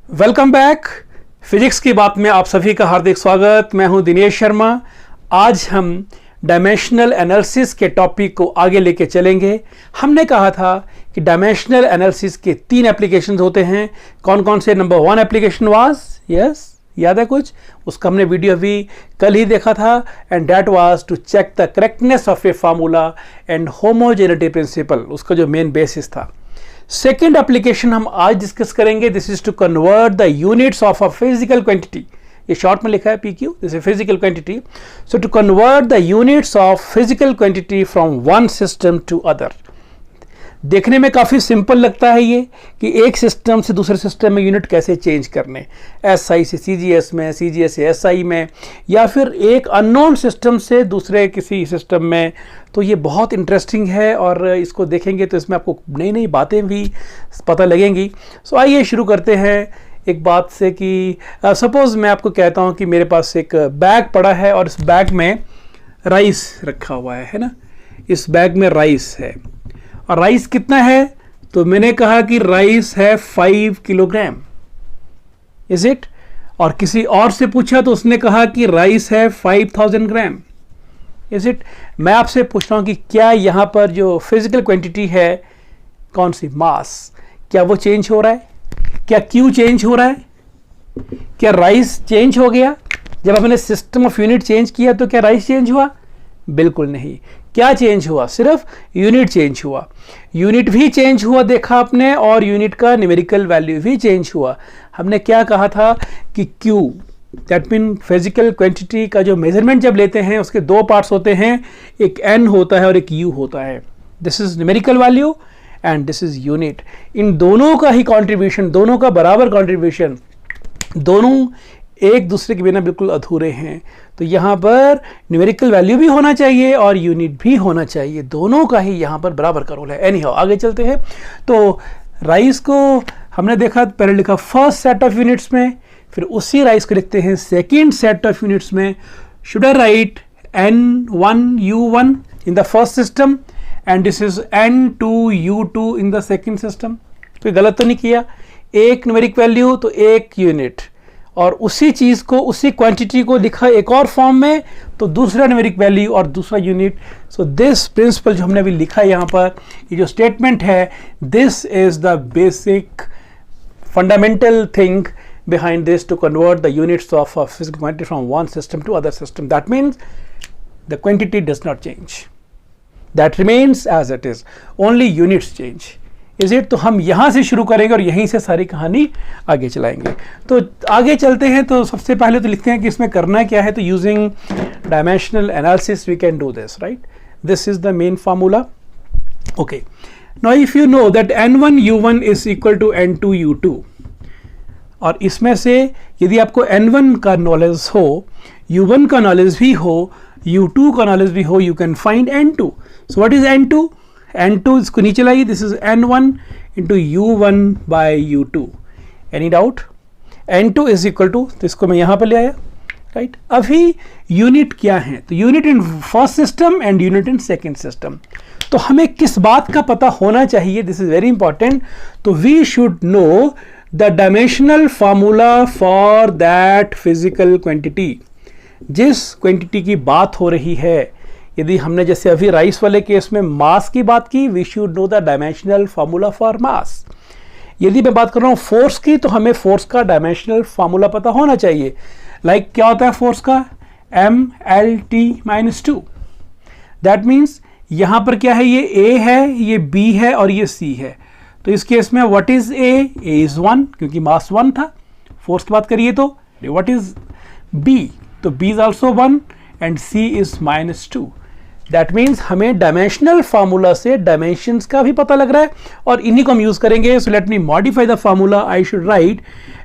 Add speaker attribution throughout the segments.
Speaker 1: Welcome back. Physics की बात में आप सभी का हार्दिक स्वागत। मैं हूं दिनेश शर्मा। आज हम डायमेंशनल एनालिसिस के टॉपिक को आगे लेके चलेंगे। हमने कहा था कि डायमेंशनल एनालिसिस के 3 एप्लीकेशंस होते हैं। कौन कौन से? नंबर 1 एप्लीकेशन वाज, यस याद है कुछ? उसका हमने वीडियो अभी कल ही देखा था, and that was to check the correctness of a formula and homogeneity principle, उसका जो मेन बेसिस था। सेकेंड एप्लीकेशन हम आज डिस्कस करेंगे। This is to convert the units of a physical quantity. ये शॉर्ट में लिखा है PQ, this is physical quantity. So to convert the units of physical quantity from one system to other. देखने में काफ़ी सिंपल लगता है ये कि एक सिस्टम से दूसरे सिस्टम में यूनिट कैसे चेंज करने, एसआई से सीजीएस में, सीजीएस से एसआई में, या फिर एक अननोन सिस्टम से दूसरे किसी सिस्टम में। तो ये बहुत इंटरेस्टिंग है और इसको देखेंगे तो इसमें आपको नई नई बातें भी पता लगेंगी। सो आइए शुरू करते हैं एक बात से कि सपोज़ मैं आपको कहता हूँ कि मेरे पास एक बैग पड़ा है और इस बैग में राइस रखा हुआ है ना। इस बैग में राइस है और राइस कितना है? तो मैंने कहा कि राइस है 5 किलोग्राम, इज इट? और किसी और से पूछा तो उसने कहा कि राइस है 5000 ग्राम, इज इट? मैं आपसे पूछ रहा हूं कि क्या यहां पर जो फिजिकल क्वांटिटी है, कौन सी, मास, क्या वो चेंज हो रहा है? क्या क्यू चेंज हो रहा है? क्या राइस चेंज हो गया? जब आपने सिस्टम ऑफ यूनिट चेंज किया तो क्या राइस चेंज हुआ? बिल्कुल नहीं। क्या चेंज हुआ? सिर्फ यूनिट चेंज हुआ। यूनिट भी चेंज हुआ देखा आपने, और यूनिट का न्यूमेरिकल वैल्यू भी चेंज हुआ। हमने क्या कहा था कि Q, that mean physical quantity का जो मेजरमेंट जब लेते हैं उसके 2 पार्ट्स होते हैं, एक N होता है और एक U होता है। This is numerical value and this is unit. इन दोनों का ही कॉन्ट्रीब्यूशन, दोनों का बराबर कॉन्ट्रीब्यूशन, दोनों एक दूसरे के बिना बिल्कुल अधूरे हैं। तो यहाँ पर न्यूमेरिकल वैल्यू भी होना चाहिए और यूनिट भी होना चाहिए, दोनों का ही यहाँ पर बराबर का रोल है। एनीहाउ आगे चलते हैं। तो राइस को हमने देखा, पहले लिखा फर्स्ट सेट ऑफ यूनिट्स में, फिर उसी राइस को लिखते हैं सेकेंड सेट ऑफ यूनिट्स में। Should I right N1 U1 in the first system and this is N2 U2 in the second system? तो गलत तो नहीं किया। एक न्यूमेरिक वैल्यू तो एक यूनिट, और उसी चीज़ को, उसी क्वांटिटी को लिखा एक और फॉर्म में तो दूसरा न्यूमेरिक वैल्यू और दूसरा यूनिट। सो दिस प्रिंसिपल जो हमने अभी लिखा है यहाँ पर, ये जो स्टेटमेंट है, this is the basic fundamental thing behind this to convert the units of a physical quantity from one system to other system. That means the quantity does not change, that remains as it is, only units change, is it? तो हम यहाँ से शुरू करेंगे और यहीं से सारी कहानी आगे चलाएंगे। तो आगे चलते हैं। तो सबसे पहले तो लिखते हैं कि इसमें करना क्या है। तो using dimensional analysis we can do this, right? This is the main formula. Okay, now if you know that N1 U1 is equal to N2 U2, और इसमें से यदि आपको N1 का नॉलेज हो, U1 का नॉलेज भी हो, U2 का नॉलेज भी हो, you can find N2। So what is N2? N2 इसको नीचे लाइए, this is N1 into U1 by U2। Any doubt? N2 is equal to, तो इसको मैं यहाँ पर ले आया, राइट? अभी यूनिट क्या है? तो unit in first system and unit in second system. तो हमें किस बात का पता होना चाहिए? This is very important. तो we should know the dimensional formula for that physical quantity. जिस क्वांटिटी की बात हो रही है, यदि हमने जैसे अभी राइस वाले केस में मास की बात की, we should know the dimensional formula for mass. यदि मैं बात कर रहा हूँ फोर्स की, तो हमें फोर्स का डायमेंशनल फार्मूला पता होना चाहिए। लाइक क्या होता है फोर्स का? MLT-2। दैट मीन्स यहाँ पर क्या है? ये A है, ये B है और ये C है। तो इस केस में what is A? A is 1, क्योंकि मास 1 था। फोर्स की बात करिए तो व्हाट इज B? तो B is also 1 and C is -2। That means हमें डायमेंशनल फार्मूला से डायमेंशंस का भी पता लग रहा है और इन्हीं को हम यूज करेंगे। So let me modify the formula. I should write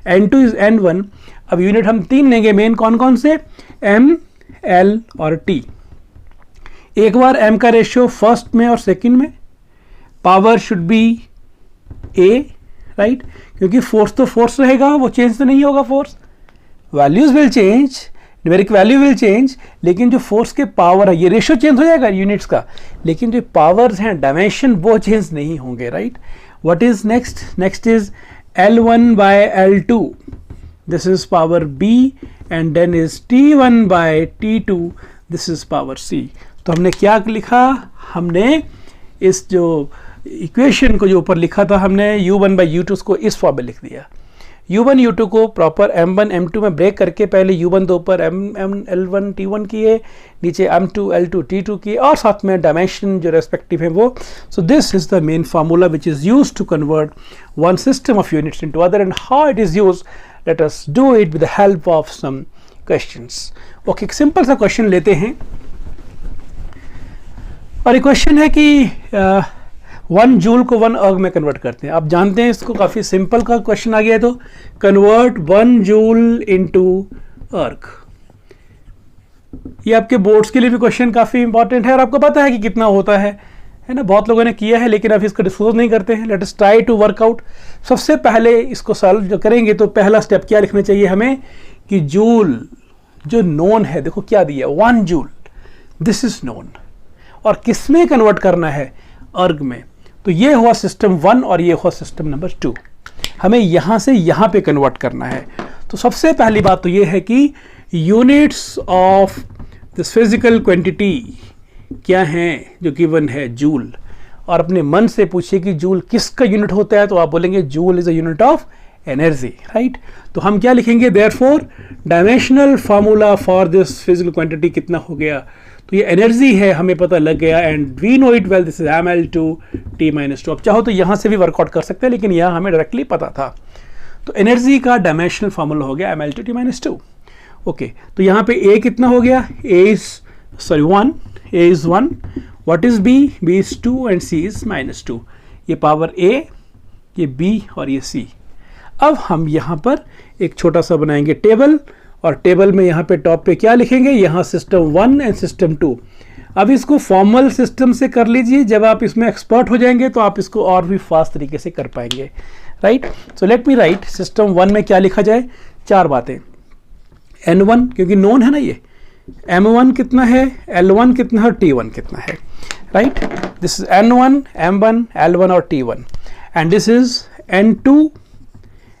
Speaker 1: N2 is N1। अब यूनिट हम 3 लेंगे मेन, कौन कौन से? M, L और T। एक बार M का रेशियो फर्स्ट में और सेकंड में, power should be A, right? क्योंकि फोर्स तो फोर्स रहेगा, वो चेंज तो नहीं होगा। Force values will change, numeric value will change, लेकिन जो फोर्स के पावर है, ये रेशियो चेंज हो जाएगा यूनिट्स का, लेकिन जो पावर्स हैं, डायमेंशन, वो चेंज नहीं होंगे, right? What is next? Next is L1 by L2, this is power B, and then is T1 by T2, this is power C. तो हमने क्या लिखा, हमने इस जो इक्वेशन को जो ऊपर लिखा था हमने U1 by U2 को इस फॉर्म में लिख दिया। U1 U2 को प्रॉपर M1 M2 में ब्रेक करके पहले U1 दो ऊपर L1 T1 किए, नीचे M2 L2 T2 किए, और साथ में डायमेंशन जो रेस्पेक्टिव है वो। So this is the main formula which is used to convert one system of units into other, and how it is used, let us do it with the help of some questions. Okay, एक simple सा question लेते हैं, और ये question है कि 1 joule को 1 अर्ग में कन्वर्ट करते हैं। आप जानते हैं इसको, काफ़ी सिंपल का क्वेश्चन आ गया है। तो कन्वर्ट 1 जूल इनटू अर्ग, ये आपके बोर्ड्स के लिए भी क्वेश्चन काफ़ी इंपॉर्टेंट है, और आपको पता है कि कितना होता है ना, बहुत लोगों ने किया है, लेकिन आप इसको डिस्क्लोज नहीं करते हैं। Let us try to work out. सबसे पहले इसको सॉल्व जो करेंगे तो पहला स्टेप क्या लिखना चाहिए हमें कि जूल जो नोन है, देखो क्या दिया 1 जूल, दिस इज नोन, और किस में कन्वर्ट करना है, अर्ग में। तो ये हुआ सिस्टम 1 और ये हुआ सिस्टम नंबर 2, हमें यहाँ से यहाँ पे कन्वर्ट करना है। तो सबसे पहली बात तो ये है कि units of this physical quantity क्या हैं जो गिवन है, जूल, और अपने मन से पूछिए कि जूल किसका यूनिट होता है, तो आप बोलेंगे joule is a unit of energy, right. तो हम क्या लिखेंगे, therefore dimensional formula for this physical quantity कितना हो गया, तो ये एनर्जी है, हमें पता लग गया, and we know it well, this is ml2 t-2। अब चाहो तो यहाँ से भी वर्कआउट कर सकते हैं, लेकिन यहाँ हमें डायरेक्टली पता था। तो एनर्जी का डायमेंशनल फार्मूला हो गया ml2 t-2। ओके, तो यहाँ पे a कितना हो गया, a is 1, what is b is 2 and c is -2। ये पावर a, ये b और ये c। अब हम यहाँ पर एक छोटा सा बनाएंगे टेबल, और टेबल में यहाँ पे टॉप पे क्या लिखेंगे, यहाँ सिस्टम 1 एंड सिस्टम 2। अब इसको फॉर्मल सिस्टम से कर लीजिए, जब आप इसमें एक्सपर्ट हो जाएंगे तो आप इसको और भी फास्ट तरीके से कर पाएंगे, right. So let me right, system 1 में क्या लिखा जाए, 4 बातें। N1 क्योंकि नोन है ना ये, M1 कितना है, L1 कितना है, और T1 कितना है, right. This is N1 M1 L1 और T1, and this is N2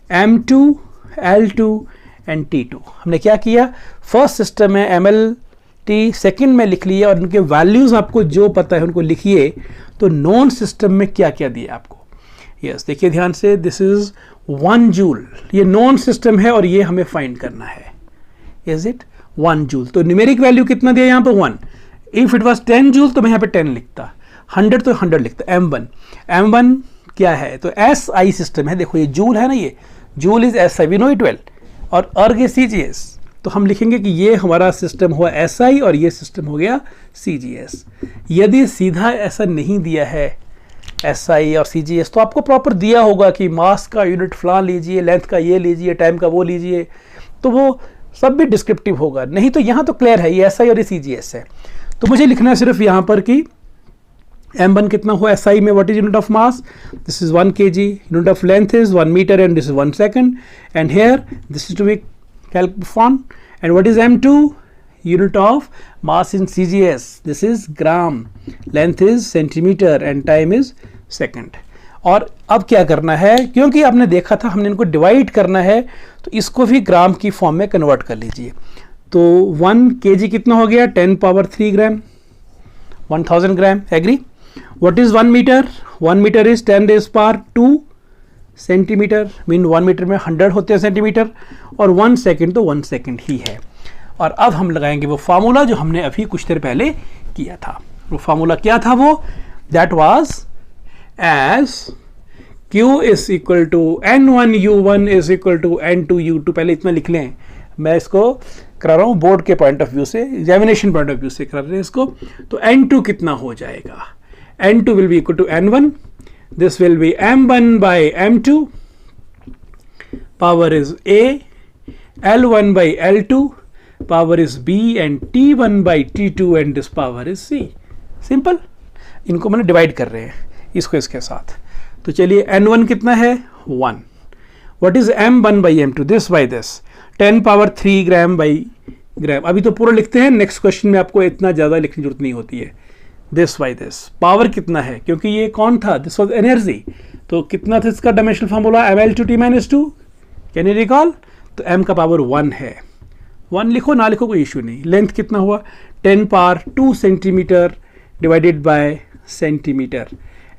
Speaker 1: M2 L2 and T2। हमने क्या किया, फर्स्ट सिस्टम में MLT सेकंड में लिख लिया, और उनके वैल्यूज आपको जो पता है उनको लिखिए। तो नॉन सिस्टम में क्या क्या दिया आपको, यस देखिए ध्यान से, दिस इज 1 जूल, ये नॉन सिस्टम है और ये हमें फाइंड करना है, इज इट 1 जूल। तो न्यूमेरिक वैल्यू कितना दिया यहाँ पर 1। इफ इट वाज 10 जूल तो मैं यहाँ पे 10 लिखता, 100 तो 100 लिखता। M1 क्या है, तो SI सिस्टम है, देखो ये जूल है ना, ये joule is SI, we know it well, और अर्ग है CGS। तो हम लिखेंगे कि ये हमारा सिस्टम हुआ SI और ये सिस्टम हो गया CGS। यदि सीधा ऐसा नहीं दिया है SI और CGS, तो आपको प्रॉपर दिया होगा कि मास का यूनिट फलान लीजिए, लेंथ का ये लीजिए, टाइम का वो लीजिए, तो वो सब भी डिस्क्रिप्टिव होगा। नहीं तो यहाँ तो क्लियर है, ये SI और ये CGS है। तो मुझे लिखना है सिर्फ यहाँ पर कि M1 कितना हुआ SI में, what is unit of mass, this is 1 kg, unit of length is 1 metre, and this is 1 second, and here this is to be performed, and what is M2, unit of mass in CGS, this is gram, length is centimeter, and time is second। और अब क्या करना है, क्योंकि आपने देखा था हमने इनको डिवाइड करना है, तो इसको भी ग्राम की फॉर्म में कन्वर्ट कर लीजिए। तो 1 kg कितना हो गया, 10 power 3 gram, 1000 gram, agree. What is 1 meter, 1 meter is 10 raised power 2 centimetre, mean 1 metre में 100 होते हैं सेंटीमीटर, और 1 सेकेंड तो 1 सेकेंड ही है। और अब हम लगाएंगे वो फार्मूला जो हमने अभी कुछ देर पहले किया था। वो फार्मूला क्या था, वो that was as Q is equal to N1 U1 is equal to N2 U2। पहले इतना लिख लें, मैं इसको करा रहा हूँ बोर्ड के पॉइंट ऑफ व्यू से, एग्जामिनेशन पॉइंट ऑफ व्यू से करा रहे हैं इसको। तो N2 कितना हो जाएगा, N2 will be equal to N1, this will be M1 by M2, power is A, L1 by L2, power is B, and T1 by T2, and this power is C। Simple, इनको मैंने divide कर रहे हैं इसको इसके साथ। तो चलिए N1 कितना है 1, what is M1 by M2, this by this, 10 power 3 gram by ग्राम। अभी तो पूरा लिखते हैं, नेक्स्ट क्वेश्चन में आपको इतना ज़्यादा लिखने की जरूरत नहीं होती है। दिस बाई दिस, पावर कितना है, क्योंकि ये कौन था, दिस वॉज एनर्जी, तो कितना था इसका dimensional formula, ml/t-2, can you recall? तो m का पावर 1 है, 1 लिखो ना लिखो कोई इशू नहीं। लेंथ कितना हुआ, 10 power 2 centimetre divided by centimetre,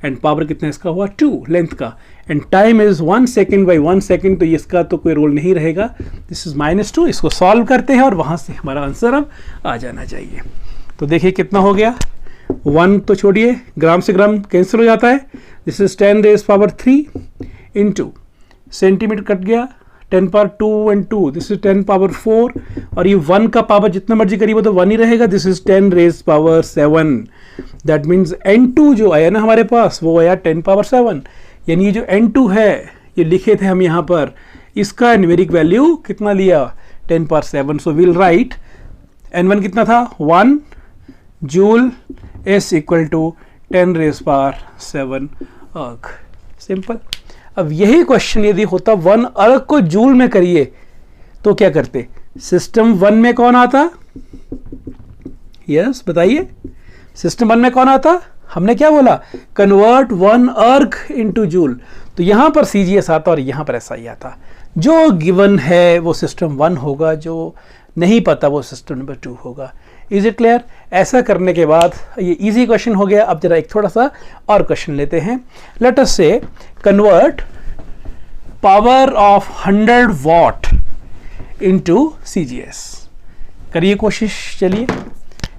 Speaker 1: and power कितना इसका हुआ 2 लेंथ का, and time is 1 second by 1 second, तो इसका तो कोई रोल नहीं रहेगा, दिस इज -2। इसको सॉल्व करते हैं और वहां से हमारा आंसर अब आ जाना चाहिए। तो देखिए कितना हो गया, 1 तो छोड़िए, ग्राम से ग्राम कैंसिल हो जाता है, this is 10⁻³ into centimetre cut गया, 10 power 2 and 2, this is 10 power 4, और ये 1 का पावर जितना मर्जी करीब हो तो 1 ही रहेगा, this is 10⁻7। That means n2 जो आया ना हमारे पास वो आया 10 पावर 7, यानी ये जो n2 है ये लिखे थे हम यहाँ पर, इसका न्यूमेरिक वैल्यू कितना लिया, 10 power 7। So will write n1 कितना था 1 जूल s इक्वल टू 10⁻7 अर्ग। सिंपल। अब यही क्वेश्चन यदि होता 1 अर्ग को जूल में करिए तो क्या करते, सिस्टम 1 में कौन आता, यस बताइए, सिस्टम 1 में कौन आता, हमने क्या बोला, कन्वर्ट 1 अर्ग इनटू जूल, तो यहां पर CGS आता और यहां पर SI आता, जो गिवन है वो सिस्टम 1 होगा, जो नहीं पता वो सिस्टम नंबर 2 होगा। Is it clear? ऐसा करने के बाद ये इजी क्वेश्चन हो गया। अब जरा एक थोड़ा सा और क्वेश्चन लेते हैं। लेट अस से convert power of 100 what into CGS। करिए कोशिश, चलिए।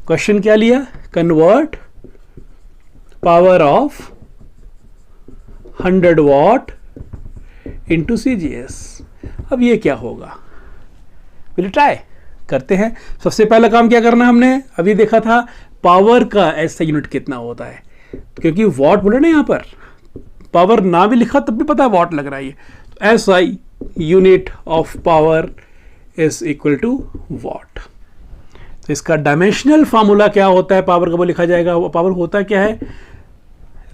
Speaker 1: क्वेश्चन क्या लिया, convert power of 100 what into CGS। अब ये क्या होगा, विल ट्राई करते हैं। सबसे पहला काम क्या करना है, हमने अभी देखा था पावर का ऐसा यूनिट कितना होता है, क्योंकि वॉट बोले ना यहाँ पर, पावर ना भी लिखा तब भी पता है वॉट लग रहा है ये, तो SI unit of power is equal to watt. तो इसका डायमेंशनल फार्मूला क्या होता है पावर का, वो लिखा जाएगा। वो पावर होता क्या है,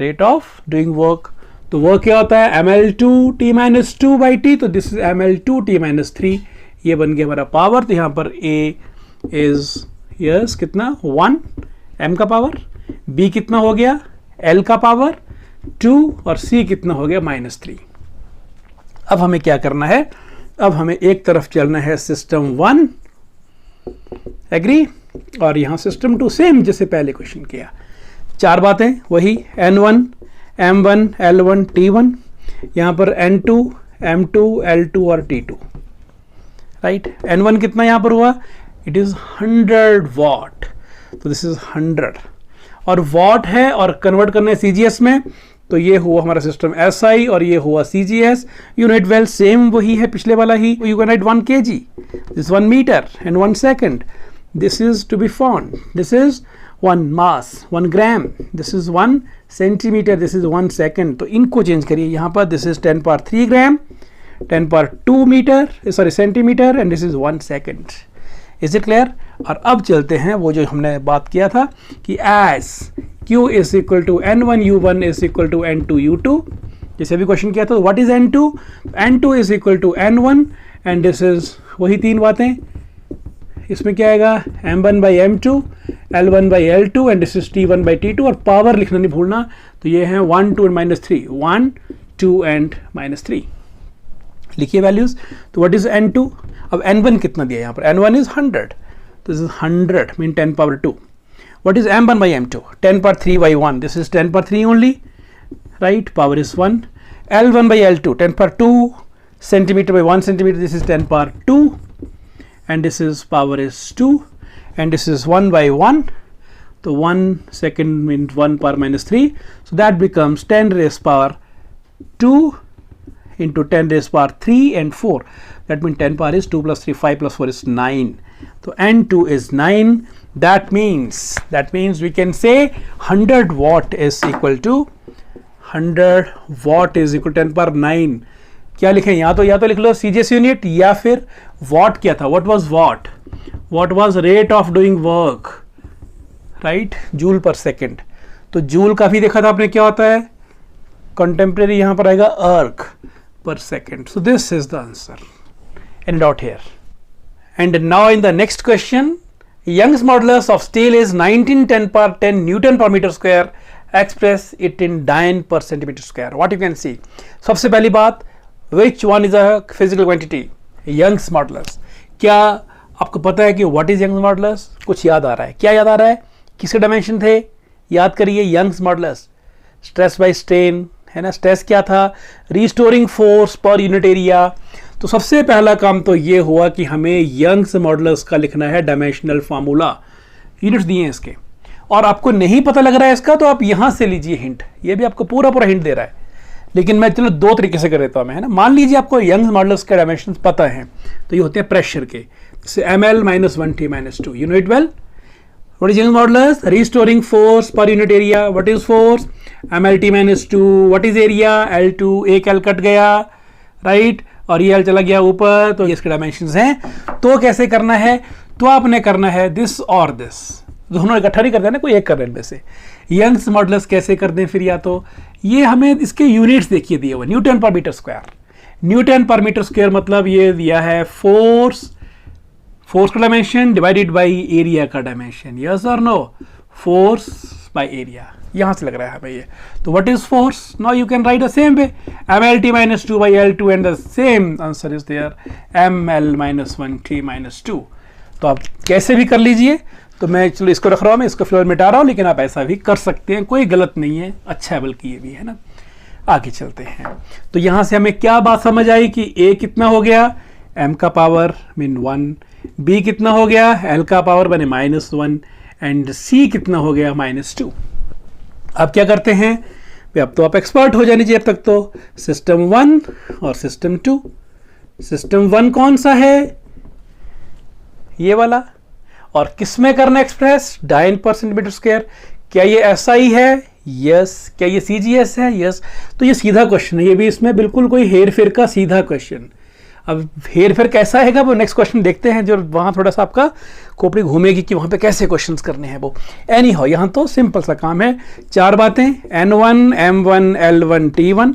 Speaker 1: रेट ऑफ डूइंग वर्क। तो वर्क क्या होता है, ml/t-2/t, तो दिस इज ml/t-3, ये बन गया हमारा पावर। तो यहाँ पर A इज यस कितना 1 m का पावर, B कितना हो गया L का पावर 2, और C कितना हो गया -3। अब हमें क्या करना है, अब हमें एक तरफ चलना है सिस्टम 1, एग्री, और यहाँ सिस्टम 2 सेम जैसे पहले क्वेश्चन किया। 4 बातें वही, N1 M1 L1 T1, यहाँ पर N2 M2 L2 और T2, राइट। N1 कितना यहाँ पर हुआ, इट इज 100 वॉट, तो दिस इज 100, और वॉट है और कन्वर्ट करने CGS में, तो ये हुआ हमारा सिस्टम SI और ये हुआ CGS। यूनिट वेल सेम वही है पिछले वाला ही, you can write 1 kg, this 1 metre and 1 second, this is to be found, this is 1 mass 1 gram, this is 1 centimetre, this is 1 second. तो इनको चेंज करिए, यहाँ पर this is 10 power 3 gram, 10 power 2 metre, sorry centimetre, and this is 1 second. Is it clear? और अब चलते हैं वो जो हमने बात किया था कि as Q is equal to N1U1 is equal to N2U2, जैसे अभी क्वेश्चन किया था, what is N2, N2 is equal to N1, and this is वही 3 बातें, इसमें क्या आएगा M1/M2 L1/L2 and this is T1/T2, और पावर लिखना नहीं भूलना, तो ये है 1 2 एंड -3, 1 2 एंड -3 लिखिए वैल्यूज। तो व्हाट इज N2, अब N1 कितना दिया यहाँ पर, N1 इज 100, तो this is 100 mean 10 power 2। What is M1/M2, 10 power 3/1, this is 10 power 3 only, right, power is 1। L1/L2, 10 power 2 centimetre by 1 centimetre, this is 10 power 2, and this is power is 2, and this is 1/1, so 1 second means 1 power -3, so that becomes 10 raised power 2 into 10 raised power 3 and 4, that means 10 power is 2 plus 3, 5 plus 4 is 9, so N2 is 9. That means we can say 100 watt is equal to 10 power 9। क्या लिखें, या तो लिख लो CGS unit, या फिर what क्या था, what was rate of doing work, right, joule पर सेकेंड। तो जूल काफी देखा था आपने क्या होता है, कंटेम्प्रेरी यहाँ पर आएगा अर्ग पर second. So this is the answer, any doubt here? And now in the next question, Young's modulus of steel is 1910 per 10 Newton per meter square express it in dyne per centimeter square. What you can see, सबसे पहली बात, which one is a physical quantity? Young's modulus. क्या आपको पता है कि what is Young's modulus? कुछ याद आ रहा है? क्या याद आ रहा है? किसके डायमेंशन थे? याद करिए, Young's modulus, stress by strain है ना. स्ट्रेस क्या था? Restoring force per unit area. तो सबसे पहला काम तो ये हुआ कि हमें यंग्स मॉडुलस का लिखना है डायमेंशनल फार्मूला. यूनिट्स दिए हैं इसके, और आपको नहीं पता लग रहा है इसका, तो आप यहां से लीजिए हिंट. ये भी आपको पूरा पूरा हिंट दे रहा है, लेकिन मैं चलो दो तरीके से कर देता हूं मैं, है ना. मान लीजिए आपको यंग्स मॉडुलस के डायमेंशन पता है, तो ये होते हैं प्रेशर के, जैसे ml - 1t - 2. You know it well. What is Young's modulus? Restoring force per unit area. What is force? mlt - 2. What is area? L2. एक L कट गया, राइट, और ये L चला गया ऊपर, तो ये इसके डायमेंशंस हैं. तो कैसे करना है? तो आपने करना है दिस और दिस, दोनों इकट्ठा नहीं करते ना, कोई एक कर रहे हैं इनमें से. यंग्स मॉडुलस कैसे कर दें फिर? या तो ये हमें इसके यूनिट्स देखिए दिए हुए, newton per metre square. Newton per metre square मतलब ये दिया है फोर्स का डायमेंशन डिवाइडेड बाय एरिया का डायमेंशन. यस और नो? फोर्स बाय एरिया, यहां से लग रहा है हमें ये. तो what is force? Now you can write the same way, mlt - 2 by L2, and the same answer is there, ml - 1t - 2. तो आप कैसे भी कर लीजिए. तो मैं चलो इसको रख रहा हूं, मैं इसको फिलहाल मिटा रहा हूं, लेकिन आप ऐसा भी कर सकते हैं, कोई गलत नहीं है, अच्छा है बल्कि ये भी, है ना. आगे चलते हैं. तो यहां से हमें क्या बात समझ आई कि a कितना हो गया? m का पावर मीन 1. b कितना हो गया? l का पावर बने -1. एंड c कितना हो गया? -2. अब क्या करते हैं? अब तो आप एक्सपर्ट हो जाने चाहिए अब तक तो. सिस्टम 1 और सिस्टम 2. सिस्टम 1 कौन सा है? ये वाला. और किस में करना एक्सप्रेस? डायन पर सेंटीमीटर स्क्वायर. क्या ये SI है? यस. क्या ये CGS है? यस. तो ये सीधा क्वेश्चन है, ये भी इसमें बिल्कुल कोई हेर फेर का सीधा क्वेश्चन. अब हेर फेर कैसा है वो नेक्स्ट क्वेश्चन देखते हैं, जो वहां थोड़ा सा आपका खोपड़ी घूमेगी कि वहां पे कैसे क्वेश्चंस करने हैं वो. एनी हाउ, यहाँ तो सिंपल सा काम है, 4 बातें, N1 M1 L1 T1.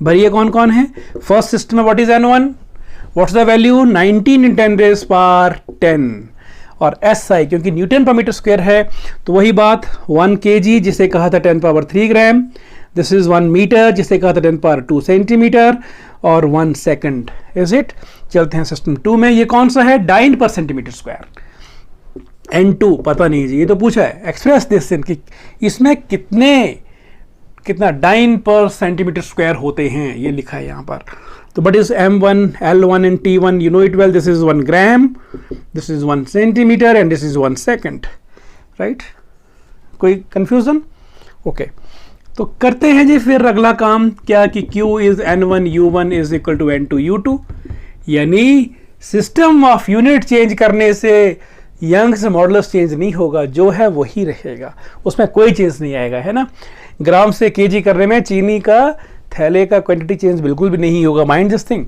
Speaker 1: भरिए कौन कौन है. फर्स्ट सिस्टम में what is N1? What's the value? 19 × 10⁻10. और SI क्योंकि न्यूटन पर मीटर स्क्वायर है, तो वही बात, 1 kg जिसे कहा था 10⁻3 ग्राम. दिस इज 1 मीटर जिसे कहा था 10⁻2 सेंटीमीटर, और 1 सेकंड. Is it? चलते हैं सिस्टम 2 में. ये कौन सा है? डाइन पर सेंटीमीटर स्क्वायर. N2 पता नहीं जी, ये तो पूछा है एक्सप्रेस दिस इन कि इसमें कितना डाइन पर सेंटीमीटर स्क्वायर होते हैं, ये लिखा है यहाँ पर. तो but is M1 L1 and T1, you know it well. This is 1 gram, this is 1 centimetre, and this is 1 second, right. कोई कंफ्यूजन? ओके. तो करते हैं जी फिर अगला काम क्या कि Q is N1 U1 is equal to N2 U2. यानी सिस्टम ऑफ यूनिट चेंज करने से यंग्स मॉडुलस चेंज नहीं होगा, जो है वही रहेगा, उसमें कोई चेंज नहीं आएगा, है ना. ग्राम से kg करने में चीनी का थैले का क्वांटिटी चेंज बिल्कुल भी नहीं होगा, माइंड दिस थिंग.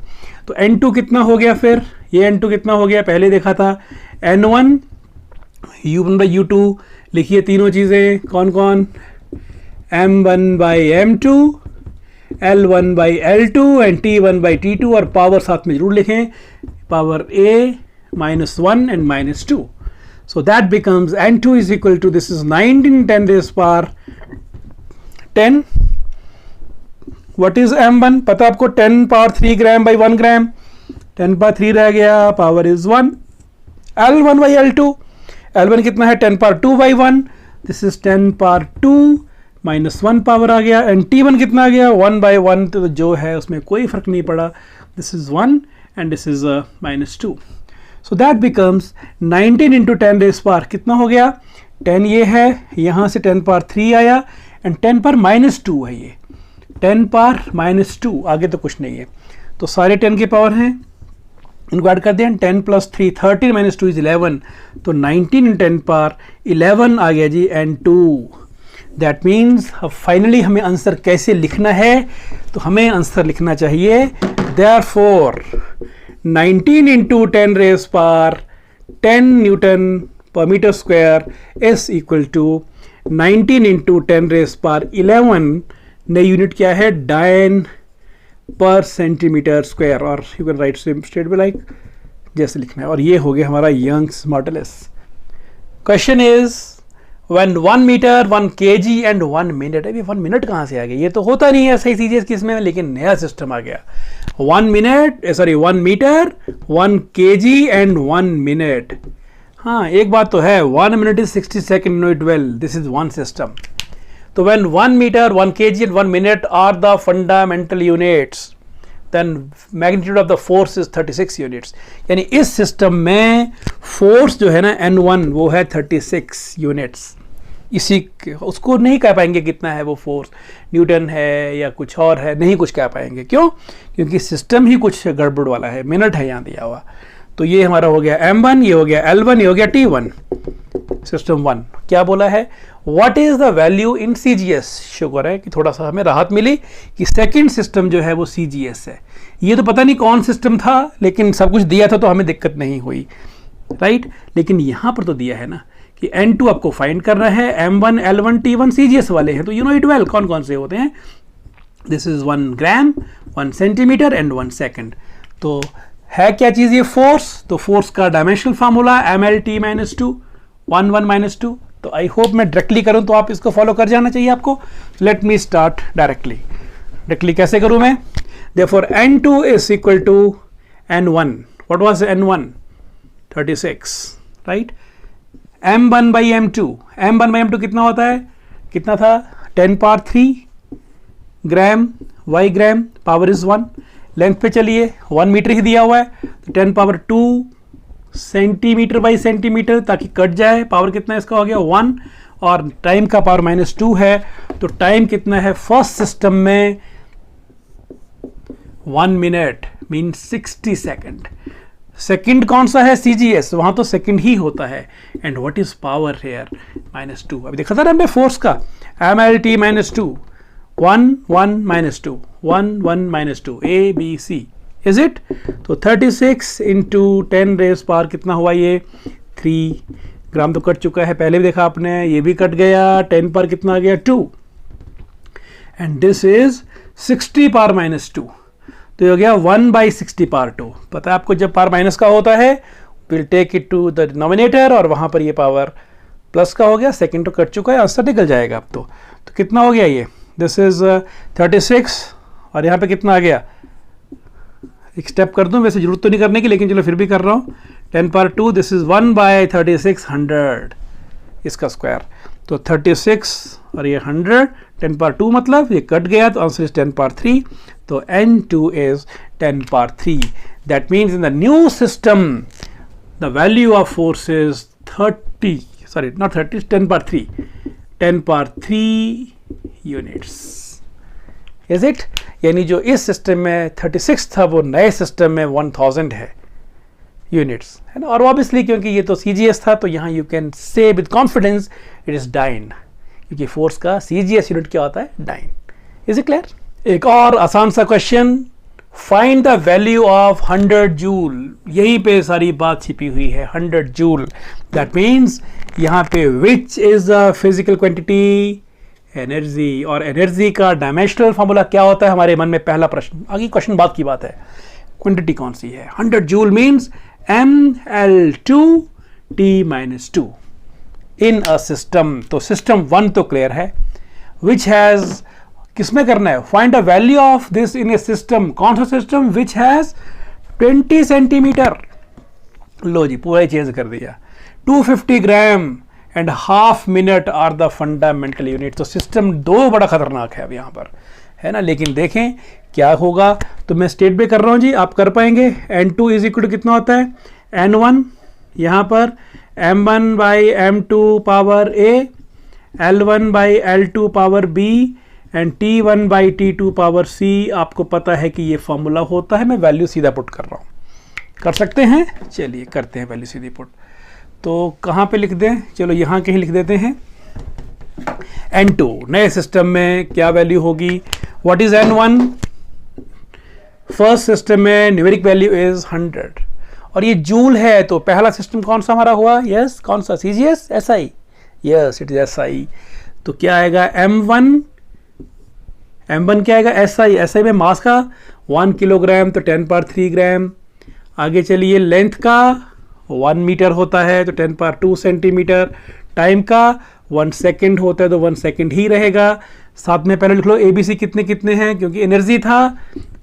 Speaker 1: तो N2 कितना हो गया फिर? ये N2 कितना हो गया? पहले देखा था N1 U1 by U2. लिखिए तीनों चीजें कौन कौन? M1 by M2, L1 by L2 and T1 by T2. और पावर साथ में जरूर लिखें, power A -1 and -2. So that becomes N2 is equal to, this is 19 × 10⁻10. What is M1? पता आपको 10⁻3 ग्राम by 1 ग्राम. 10⁻3 रह गया, power is 1. L1 by L2, L1 कितना है? 10⁻2 by 1. दिस इज 10⁻2 -1 पावर आ गया. एंड T1 कितना आ गया? 1 by 1. तो जो है उसमें कोई फर्क नहीं पड़ा. This is 1 and this is -2. So that becomes 19 × 10⁻, कितना हो गया? 10 ये है, यहाँ से 10⁻3 आया, एंड 10⁻-2 है ये. 10⁻-2, आगे तो कुछ नहीं है. तो सारे 10 के पावर हैं, इनको ऐड कर दें. 10 + 3 13 -2 इज 11. तो 19 × 10⁻11 आ गया जी N2. दैट मीन्स अब फाइनली हमें आंसर कैसे लिखना है? तो हमें आंसर लिखना चाहिए therefore 19 × 10⁻10 newton per metre square is equal to 19 × 10⁻11. नई यूनिट क्या है? Dyne per centimetre square. और you can write straight be like जैसे लिखना है. और ये हो गया हमारा Young's modulus. Question is when 1 metre 1 KG and 1 minute. अभी 1 मिनट कहाँ से आ गया, ये तो होता नहीं है सही सीजीएस किस में, लेकिन नया सिस्टम आ गया। 1 मीटर 1 केजी एंड 1 मिनट। हाँ एक बात तो है, 1 minute is 60 second, no it well, this is one system. तो when 1 metre 1 KG and 1 minute are the fundamental units, then magnitude of the force is 36 units। यानी इस system में force जो है ना N1 वो है 36 यूनिट्स। इसी उसको नहीं कह पाएंगे कितना है वो फोर्स, न्यूटन है या कुछ और है, नहीं कुछ कह पाएंगे। क्यों? क्योंकि सिस्टम ही कुछ गड़बड़ वाला है, मिनट है यहाँ दिया हुआ। तो ये हमारा हो गया M1, ये हो गया L1, ये हो गया T1। सिस्टम 1 क्या बोला है, what is the value in CGS। शुक्र है कि थोड़ा सा हमें राहत मिली कि सेकंड सिस्टम जो है वो CGS है। ये तो पता नहीं कौन सिस्टम था, लेकिन सब कुछ दिया था तो हमें दिक्कत नहीं हुई, राइट। लेकिन यहाँ पर तो दिया है ना कि N2 आपको फाइंड करना है, M1 L1 T1 CGS वाले हैं, तो यू नो इट वेल कौन कौन से होते हैं। This is 1 gram 1 centimetre and 1 second. तो है क्या चीज़ ये, फोर्स। तो फोर्स का डायमेंशनल फार्मूला MLT-2 1 1 -2। तो आई होप मैं डायरेक्टली करूं तो आप इसको फॉलो कर जाना चाहिए आपको। लेट मी स्टार्ट डायरेक्टली कैसे करूं मैं। Therefore N2 is equal to N1। What was N1? 36, right. M1 by M2 कितना होता है, कितना था, 10 power 3 gram y gram, power is 1। Length पे चलिए 1 मीटर ही दिया हुआ है, तो 10 पावर 2 सेंटीमीटर बाई सेंटीमीटर, ताकि कट जाए। पावर कितना इसका हो गया 1, और टाइम का पावर -2 है। तो टाइम कितना है फर्स्ट सिस्टम में, 1 मिनट मीन 60 सेकेंड। सेकंड कौन सा है, CGS, वहां तो सेकंड ही होता है। And what is power here, -2। अभी देखा था ना हमने फोर्स का, MLT-2 1 1 -2 1 1 -2 ABC, इज इट। तो 36 इंटू 10 रेज पावर कितना हुआ, ये 3 ग्राम तो कट चुका है, पहले भी देखा आपने, ये भी कट गया। 10 पर कितना आ गया 2, एंड दिस इज 60 पावर -2। तो ये हो गया 1 by 60 पावर 2। पता है आपको, जब पावर माइनस का होता है will take it to the denominator, और वहां पर ये पावर प्लस का हो गया। सेकंड तो कट चुका है, आंसर निकल जाएगा अब तो कितना हो गया ये, दिस इज 36, और यहाँ पे कितना आ गया, एक स्टेप कर दूं, वैसे जरूरत तो नहीं करने की, लेकिन चलो फिर भी कर रहा हूँ। 10 पावर 2, दिस इज 1 by 36 100, इसका स्क्वायर। तो 36 और ये 100, 10 पावर 2 मतलब ये कट गया, तो आंसर इज 10 पावर 3। तो N2 is 10 power 3. That means in the new system, the value of force is 10 power 3. 10 power 3 units. Is it? यानी जो इस सिस्टम में 36 था वो नए सिस्टम में 1000 है यूनिट्स, है ना। और ऑब्वियसली क्योंकि ये तो CGS था, तो यहाँ you can say with confidence it is dyne, क्योंकि फोर्स का CGS यूनिट क्या होता है, डाइन। Is it clear? एक और आसान सा question, find the value of 100 joule. यहीं पे सारी बात छिपी हुई है, 100 जूल। दैट मीन्स यहाँ पे which is the physical quantity, energy. और एनर्जी का डायमेंशनल फॉर्मूला क्या होता है, हमारे मन में पहला प्रश्न। आगे क्वेश्चन बात की बात है, क्वांटिटी कौन सी है। 100 joule means ML2T-2 in a system. तो सिस्टम 1 तो क्लियर है, विच हैज, किसमें करना है, find the value of this in a system. कौन सा सिस्टम, विच हैज 20 सेंटीमीटर। लो जी पूरा ही चेंज कर दिया, 250 gram and half minute are the fundamental unit. तो सिस्टम 2 बड़ा खतरनाक है अब यहाँ पर, है ना। लेकिन देखें क्या होगा, तो मैं स्टेट पे कर रहा हूँ जी, आप कर पाएंगे। N2 इज इक्वल टू कितना होता है, N1 यहाँ पर M1 by M2 power A, L1 by L2 power B and T1 by T2 power C। आपको पता है कि ये फॉर्मूला होता है, मैं वैल्यू सीधा पुट कर रहा हूँ, कर सकते हैं। चलिए करते हैं वैल्यू सीधी पुट। तो कहाँ पे लिख दें, चलो यहाँ कहीं लिख देते हैं। N2 नए सिस्टम में क्या वैल्यू होगी, what is N1, first system में न्यूमेरिक वैल्यू इज 100, और ये जूल है। तो पहला सिस्टम कौन सा हमारा हुआ, यस कौन सा, CGS, SI, yes it is SI। तो क्या आएगा M1 क्या आएगा, SI में मास का 1 किलोग्राम, तो 10 पावर 3 ग्राम। आगे चलिए, लेंथ का 1 मीटर होता है, तो 10 पावर 2 सेंटीमीटर। टाइम का 1 सेकेंड होता है तो 1 सेकेंड ही रहेगा। साथ में पहले लिख लो ABC कितने कितने हैं, क्योंकि एनर्जी था,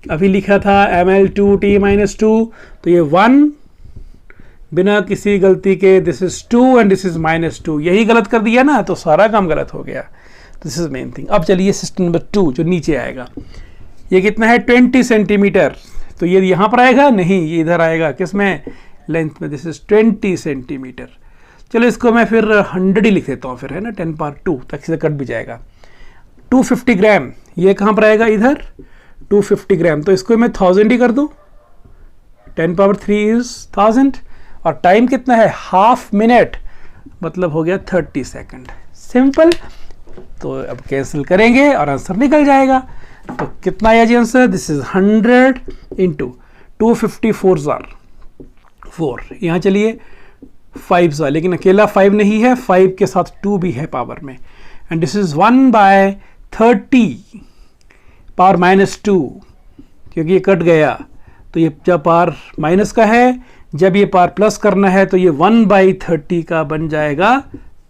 Speaker 1: अभी लिखा था ml2t-2, तो ये 1 बिना किसी गलती के, this is 2 and this is -2, यही गलत कर दिया ना, तो सारा काम गलत हो गया। This is main thing. अब चलिए सिस्टम नंबर 2 जो नीचे आएगा, ये कितना है 20 सेंटीमीटर, तो ये यहाँ पर आएगा नहीं, ये इधर आएगा, किसमें, लेंथ में। This is 20 centimetre. चलो इसको मैं फिर 100 ही लिख देता हूँ फिर, है ना, 10^2, ताकि से कट भी जाएगा। 250 ग्राम, ये कहाँ पर आएगा, इधर 250 ग्राम, तो इसको मैं 1000 ही कर दूँ, 10^3 इज 1000, और टाइम कितना है, हाफ मिनट, मतलब हो गया 30 सेकंड। सिंपल। तो अब कैंसिल करेंगे और आंसर निकल जाएगा। तो कितना आया जी आंसर, दिस इज 100 इंटू 250 4, यहाँ चलिए 5, लेकिन अकेला 5 नहीं है, 5 के साथ 2 भी है पावर में, एंड दिस इज 1/30 पावर -2, क्योंकि ये कट गया, तो ये जब पावर माइनस का है, जब ये पावर प्लस करना है तो ये 1/30 का बन जाएगा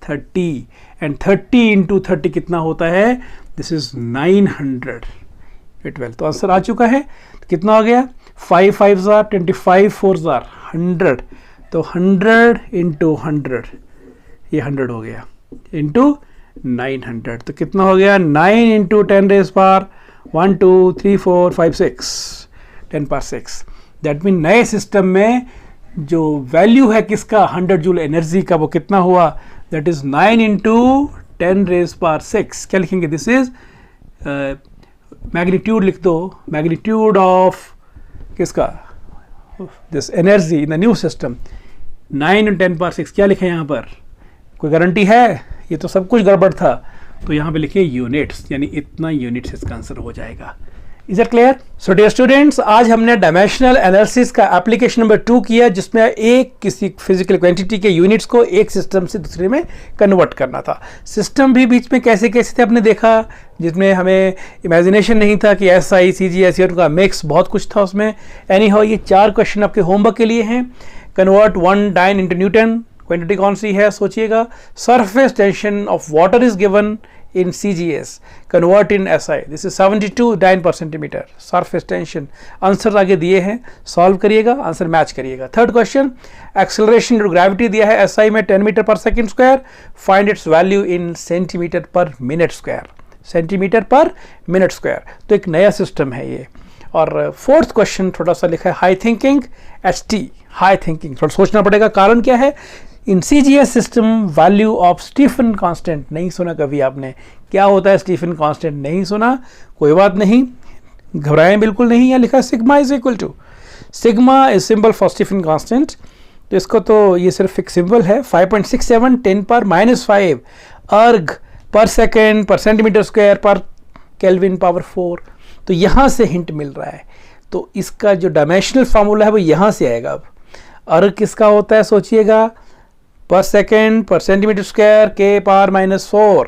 Speaker 1: 30, एंड 30 इंटू 30 कितना होता है, दिस इज 912। तो आंसर आ चुका है। तो कितना हो गया, 5 5 25 4 100, तो 100 इंटू 100, ये 100 हो गया, इंटू 900, तो कितना हो गया, 9 इंटू 10⁻1 2 3 4 5 6, 10⁻6। दैट मीन नए सिस्टम में जो वैल्यू है किसका, 100 जूल एनर्जी का, वो कितना हुआ, दैट इज 9 इंटू 10⁻6। क्या लिखेंगे, दिस इज मैग्नीट्यूड लिख दो, मैग्नीट्यूड ऑफ किसका, this energy in the new system, 9 into 10⁻6। क्या लिखे यहाँ पर, कोई गारंटी है, ये तो सब कुछ गड़बड़ था, तो यहाँ पे लिखिए यूनिट्स, यानी इतना यूनिट्स इसका आंसर हो जाएगा। Is it clear? So dear students, आज हमने डायमेंशनल एनालिसिस का एप्लीकेशन नंबर 2 किया, जिसमें एक किसी फिजिकल क्वांटिटी के यूनिट्स को एक सिस्टम से दूसरे में कन्वर्ट करना था। सिस्टम भी बीच में कैसे कैसे थे आपने देखा, जिसमें हमें इमेजिनेशन नहीं था कि SI CG का मिक्स, बहुत कुछ था उसमें। एनी हाउ, ये 4 क्वेश्चन आपके होमवर्क के लिए हैं। Convert 1 dyne into newton, quantity कौन सी है सोचिएगा। Surface tension of water is given in CGS, convert in SI, this is 72 dyne per centimeter, surface tension। Answer आगे दिए हैं, सॉल्व करिएगा, आंसर मैच करिएगा। Third question, acceleration to gravity दिया है SI में 10 metre per second square, find its value in centimetre per minute square, centimetre per minute square. तो एक नया सिस्टम है ये। और फोर्थ क्वेश्चन थोड़ा सा लिखा है high thinking, HT, high thinking, थोड़ा सोचना पड़ेगा, कारण क्या है। In CGS system value of Stefan constant, नहीं सुना कभी आपने, क्या होता है स्टीफन कांस्टेंट, नहीं सुना, कोई बात नहीं, घबराएं बिल्कुल नहीं। यहाँ लिखा है sigma is equal to, sigma is symbol for Stefan constant, तो इसको तो ये सिर्फ एक सिंबल है, 5.67 10⁻⁵ अर्ग पर सेकेंड पर सेंटीमीटर स्क्वायर पर केल्विन पावर 4। तो यहाँ से हिंट मिल रहा है, तो इसका जो डायमेंशनल फार्मूला है वो यहाँ से आएगा। अब अर्ग किसका होता है सोचिएगा, per second per centimetre square के power -4,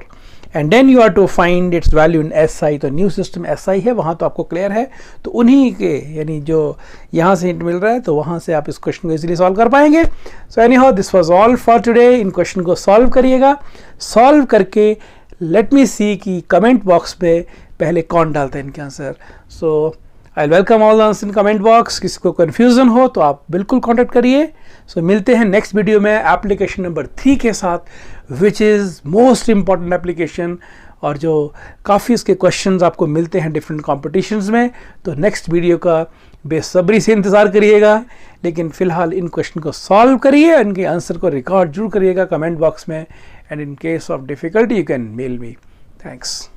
Speaker 1: and then you are to find its value in SI। तो न्यू सिस्टम SI है, वहाँ तो आपको क्लियर है, तो उन्हीं के, यानी जो यहाँ से हिंट मिल रहा है, तो वहाँ से आप इस क्वेश्चन को इजीली सॉल्व कर पाएंगे। So any how, this was all for today. In question को सॉल्व करिएगा, सॉल्व करके लेट मी सी कि कमेंट बॉक्स में पहले कौन डालता है इनके answer. So I welcome all the answer in comment box. किसी को कन्फ्यूजन हो तो आप बिल्कुल कॉन्टेक्ट करिए। सो मिलते हैं नेक्स्ट वीडियो में एप्लीकेशन नंबर 3 के साथ, which is most important application, और जो काफ़ी इसके क्वेश्चंस आपको मिलते हैं डिफरेंट कॉम्पिटिशन्स में। तो नेक्स्ट वीडियो का बेसब्री से इंतज़ार करिएगा, लेकिन फ़िलहाल इन क्वेश्चन को सॉल्व करिए, इनके आंसर को रिकॉर्ड जरूर करिएगा कमेंट बॉक्स में, and in case of difficulty you can mail me. Thanks.